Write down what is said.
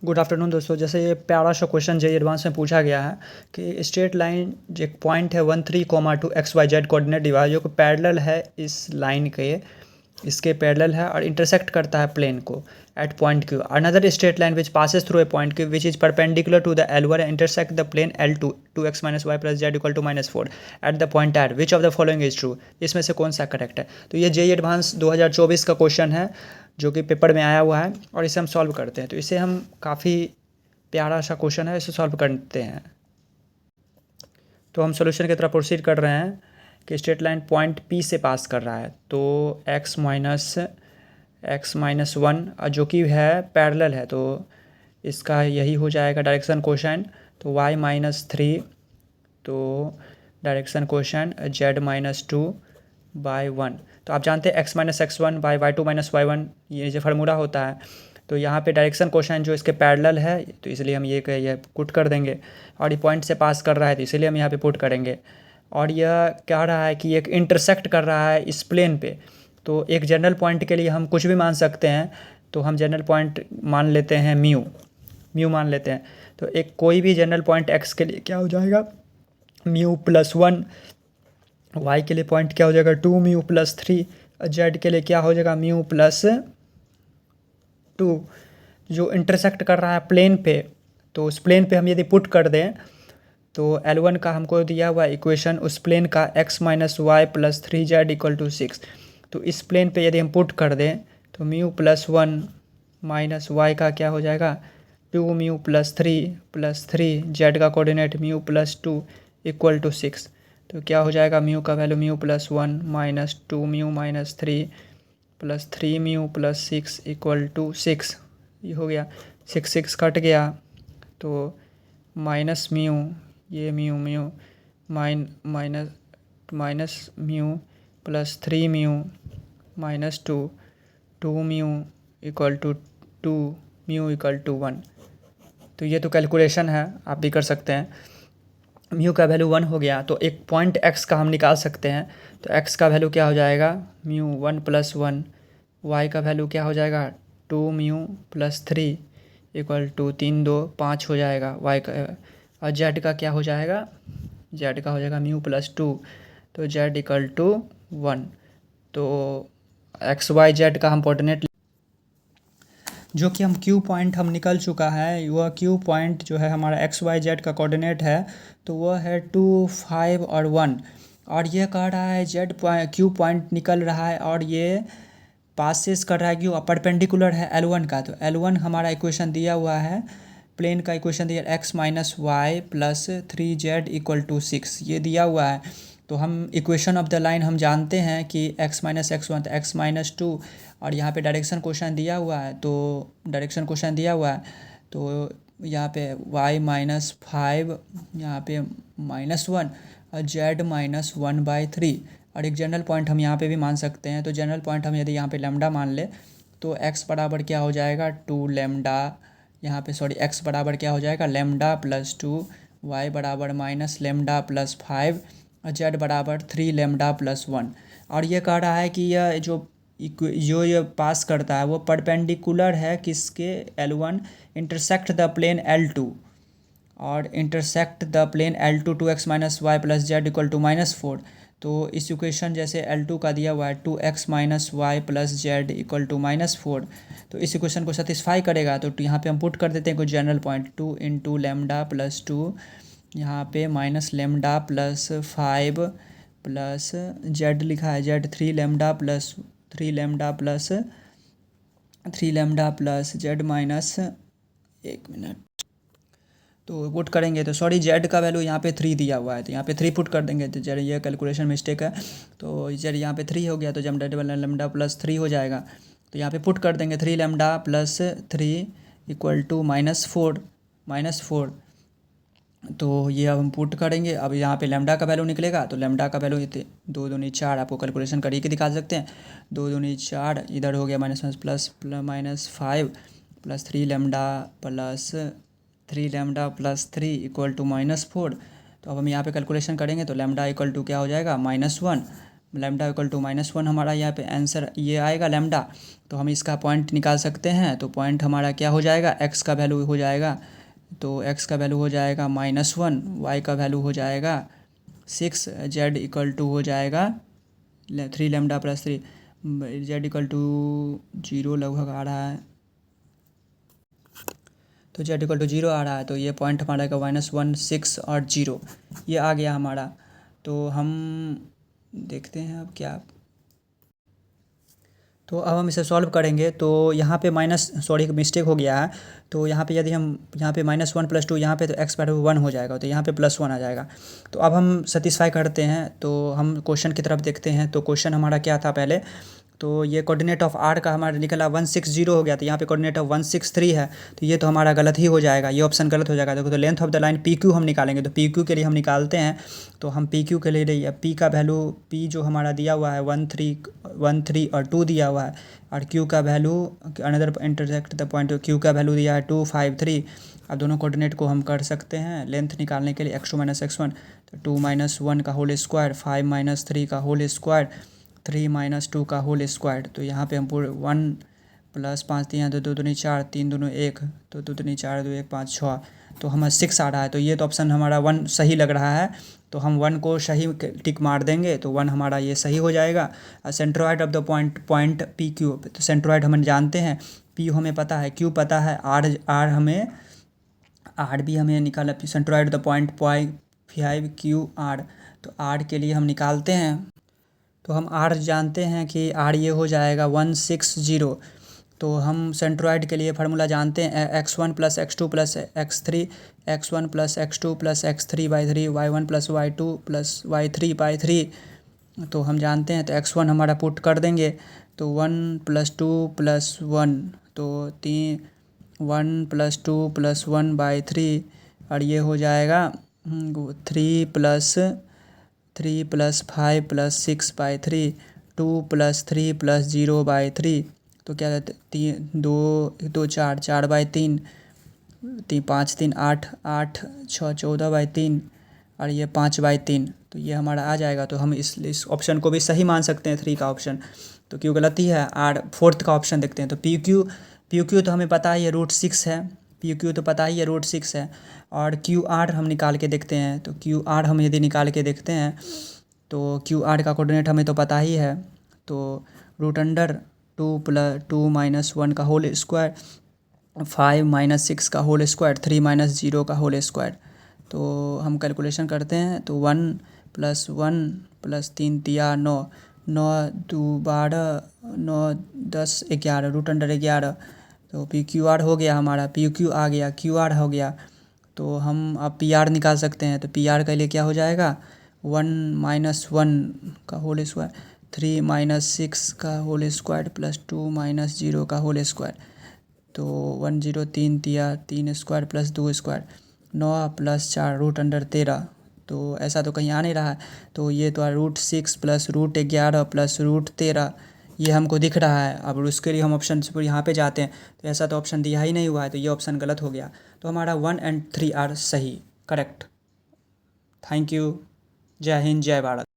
Good afternoon दोस्तों। जैसे ये प्यारा सा क्वेश्चन जेईई एडवांस में पूछा गया है कि स्ट्रेट लाइन जो एक पॉइंट है 13, 2 XYZ कोऑर्डिनेट डिवाइस जो कि पैरेलल है इस लाइन के, इसके पैरेलल है और इंटरसेक्ट करता है प्लेन को at point Q. Another straight line which passes through a point Q which is perpendicular to the L1 intersect the plane L2 2x - y + z = -4 at the point R which of the following is true. इसमें से कौन सा correct है? तो ये JEE advance 2024 का question है जो कि पेपर में आया हुआ है और इसे हम सॉल्व करते हैं। तो इसे हम काफ़ी प्यारा सा क्वेश्चन है, इसे सॉल्व करते हैं। तो हम सॉल्यूशन की तरफ प्रोसीड कर रहे हैं कि स्ट्रेट लाइन पॉइंट P से पास कर रहा है, तो x - 1 जो कि है पैरेलल है, तो इसका यही हो जाएगा डायरेक्शन कोसाइन। तो y - 3, तो डायरेक्शन कोसाइन z - 2/1। तो आप जानते हैं x - x1 by y2 - y1 ये जो फार्मूला होता है। तो यहाँ पे डायरेक्शन कोसाइन जो इसके पैरेलल है तो इसलिए हम ये पुट कर देंगे, और ये पॉइंट से पास कर रहा है तो इसलिए हम यहाँ पे पुट करेंगे। और यह कह रहा है कि एक इंटरसेक्ट कर रहा है इस प्लेन पे, तो एक जनरल पॉइंट के लिए हम कुछ भी मान सकते हैं। तो हम जनरल पॉइंट मान लेते हैं म्यू मान लेते हैं। तो एक कोई भी जनरल पॉइंट x के लिए क्या हो जाएगा, μ+1। y के लिए पॉइंट क्या हो जाएगा, 2μ+3। z के लिए क्या हो जाएगा, μ+2। जो इंटरसेक्ट कर रहा है प्लेन पे, तो उस प्लेन पे हम यदि पुट कर दें तो L1 का हमको दिया हुआ इक्वेशन उस प्लेन का x - y + 3z = 6। तो इस प्लेन पे यदि हम पुट कर दें तो μ+1 - y का क्या हो जाएगा, 2μ+3 z का कोऑर्डिनेट μ+2 = 6। तो क्या हो जाएगा, म्यू का वैल्यू μ+1 - 2μ - 3 + 3μ + 6 = 6। ये हो गया, 6 कट गया तो माइनस म्यू, ये म्यू माइनस म्यू + 3μ - 2μ = 2 म्यू = 1। तो ये तो कैलकुलेशन है, आप भी कर सकते हैं। म्यू का वैल्यू 1 हो गया तो एक पॉइंट x का हम निकाल सकते हैं। तो x का वैल्यू क्या हो जाएगा, म्यू 1 + 1। y का वैल्यू क्या हो जाएगा, 2μ + 3 = 3 2 5 हो जाएगा y का। और z का क्या हो जाएगा, z का हो जाएगा μ+2, तो z = 1। तो XYZ का हम कोऑर्डिनेट जो कि हम Q पॉइंट हम निकल चुका है, वह Q पॉइंट जो है हमारा XYZ का कोऑर्डिनेट है, तो वह है 2 5 और 1। और ये कह रहा है Q पॉइंट निकल रहा है और ये पासेस कर रहा है Q, परपेंडिकुलर है L1 का। तो L1 हमारा इक्वेशन दिया हुआ है, प्लेन का इक्वेशन दिया x - y + 3z = 6 ये दिया हुआ है। तो हम इक्वेशन ऑफ द लाइन हम जानते हैं कि x - x1 तो x - 2, और यहाँ पे डायरेक्शन क्वेश्चन दिया हुआ है, तो डायरेक्शन क्वेश्चन दिया हुआ है तो यहाँ पे y - 5 यहाँ पे -1 और z - 1/3। और एक जनरल पॉइंट हम यहाँ पे भी मान सकते हैं। तो जनरल पॉइंट हम यदि यहाँ पे लैम्डा मान ले तो x बराबर क्या हो जाएगा, 2 लैम्डा, यहाँ पे सॉरी x बराबर क्या हो जाएगा, लैम्डा + 2, y बराबर -लैम्डा + 5 और z बराबर 3 लैम्डा + 1। और ये कह रहा है कि यह जो ये पास करता है वो परपेंडिकुलर है किसके, L1 intersect the plane L2 और intersect the plane L2 2x - y + z = -4। तो इस इक्वेशन जैसे L2 का दिया हुआ है 2x - y + z = -4, तो इस इक्वेशन को सेटिस्फाई करेगा। तो यहाँ पे हम पुट कर देते हैं कुछ जनरल पॉइंट, 2 × लैम्डा + 2 यहाँ पे -लैम्डा + 5 प्लस z लिखा है, z 3 lambda + 3 lambda plus z minus, एक मिनट, तो पुट करेंगे तो सॉरी z का वैल्यू यहाँ पे 3 दिया हुआ है, तो यहाँ पे 3 पुट कर देंगे। तो जब ये कैलकुलेशन मिस्टेक है, तो z यहाँ पे 3 हो गया, तो जब लैम्डा + 3 हो जाएगा तो यहाँ पे पुट कर देंगे 3 लैम्डा + 3 = -4। तो ये अब हम पुट करेंगे। अब यहाँ पे लैम्डा का वैल्यू निकलेगा, तो लैम्डा का वैल्यू 2 दूनी 4, आपको कैलकुलेशन करके दिखा सकते हैं। 2 दूनी 4, इधर हो गया -5 + 3 लैम्डा + 3 = -4। तो अब हम यहाँ पे कैलकुलेशन करेंगे तो लैम्डा = क्या हो जाएगा, -1 लैम्डा इक्वल टू -1 हमारा यहाँ पे आंसर ये आएगा लैम्डा। तो हम इसका पॉइंट निकाल सकते हैं। तो पॉइंट हमारा क्या हो जाएगा, एक्स का वैल्यू हो जाएगा, तो एक्स का वैल्यू हो जाएगा -1, वाई का वैल्यू हो जाएगा 6, जेड इक्वल टू हो जाएगा 3 lambda plus 3, Z equal to 0 लगभग आ रहा है, तो जेड इक्वल टू 0 आ रहा है। तो ये पॉइंट हमारा का -1, 6 और 0 ये आ गया हमारा। तो हम देखते हैं अब क्या, तो अब हम इसे सॉल्व करेंगे। तो यहाँ पे मिस्टेक हो गया है। तो यहाँ पे यदि हम यहाँ पे -1 + 2 यहाँ पे, तो एक्स वैल्यू 1 हो जाएगा, तो यहाँ पे +1 आ जाएगा। तो अब हम सेटिस्फाई करते हैं। तो हम क्वेश्चन की तरफ देखते हैं। तो क्वेश्चन हमारा क्या था पहले, तो ये कोऑर्डिनेट ऑफ आर का हमारा निकला 160 हो गया, तो यहाँ पे कोऑर्डिनेट ऑफ 163 है। तो ये तो हमारा गलत ही हो जाएगा, ये ऑप्शन गलत हो जाएगा। देखो, तो length of the line P Q हम निकालेंगे। तो पी क्यू के लिए हम निकालते हैं। तो हम पी क्यू के लिए पी का वैल्यू, पी जो हमारा दिया हुआ है 13 और 2 दिया हुआ है, और क्यू का value another intersect the point, Q का वैल्यू दिया है 2, 5, 3। अब दोनों कोऑर्डिनेट को हम कर सकते हैं लेंथ निकालने के लिए, x2 - x1, तो 2 - 1 का होल स्क्वायर, 5 - 3 का होल स्क्वायर, 3 - 2 का होल स्क्वायर। तो यहाँ पे हम पूरे 1 + 5 3 2 2 दूनी 4, 3 दूनी 1, तो 2 दूनी 4, 2 1 5 6, तो हमारा 6 आ रहा है। तो ये तो ऑप्शन हमारा 1 सही लग रहा है। तो हम 1 को सही टिक मार देंगे, तो 1 हमारा ये सही हो जाएगा। Centroid of the point P Q, तो सेंट्रोइड हम जानते हैं, पी हमें पता है, क्यू पता है, आर भी हमें निकाला, centroid of the point 5 Q R. तो आर के लिए हम निकालते हैं। तो हम आर जानते हैं कि आर ये हो जाएगा 160। तो हम सेंट्रोइड के लिए फार्मूला जानते हैं, x1 + x2 + x3, x1 + x2 + x3/3, y1 + y2 + y3/3। तो हम जानते हैं, तो x1 हमारा पुट कर देंगे। तो 1 + 2 + 1, तो 1 + 2 + 1/3, और ये हो जाएगा 3 + 5 + 6/3, 2 + 3 + 0/3। तो क्या कहते हैं, 2 4 4/3, 5 3 8 8 6 14/3, और ये 5/3। तो ये हमारा आ जाएगा। तो हम इस ऑप्शन को भी सही मान सकते हैं, 3 का ऑप्शन। तो क्यों गलत ही है, आर 4th का ऑप्शन देखते हैं। तो पी क्यू तो हमें पता है ये √6 है, पी क्यू तो पता ही है √6 है। और क्यू आर हम निकाल के देखते हैं। तो क्यू आर हम यदि निकाल के देखते हैं, तो क्यू आर का कोऑर्डिनेट हमें तो पता ही है। तो √2 + 2 - 1 का होल स्क्वायर, 5 - 6 का होल स्क्वायर, 3 - 0 का होल स्क्वायर। तो हम कैलकुलेशन करते हैं। तो 1 + 1 + 3 × 9, 9 2 12, 9 10 11, √11। तो पी क्यू आर हो गया हमारा, पी क्यू आ गया, क्यू आर हो गया। तो हम अब पी आर निकाल सकते हैं। तो पी आर के लिए क्या हो जाएगा, 1 - 1 का होल स्क्वायर, 3 - 6 का होल स्क्वायर, +2 - 0 का होल स्क्वायर। तो 1 0 3 दिया, 3 स्क्वायर + 2 स्क्वायर, 9 + 4 √13। तो ऐसा तो कहीं आ नहीं रहा है। तो ये तो √6 + √11 + √13 ये हमको दिख रहा है। अब उसके लिए हम ऑप्शन पर यहाँ पे जाते हैं। तो ऐसा तो ऑप्शन दिया ही नहीं हुआ है, तो ये ऑप्शन गलत हो गया। तो हमारा 1 और 3 आर सही, करेक्ट। Thank you. जय हिंद, जय भारत।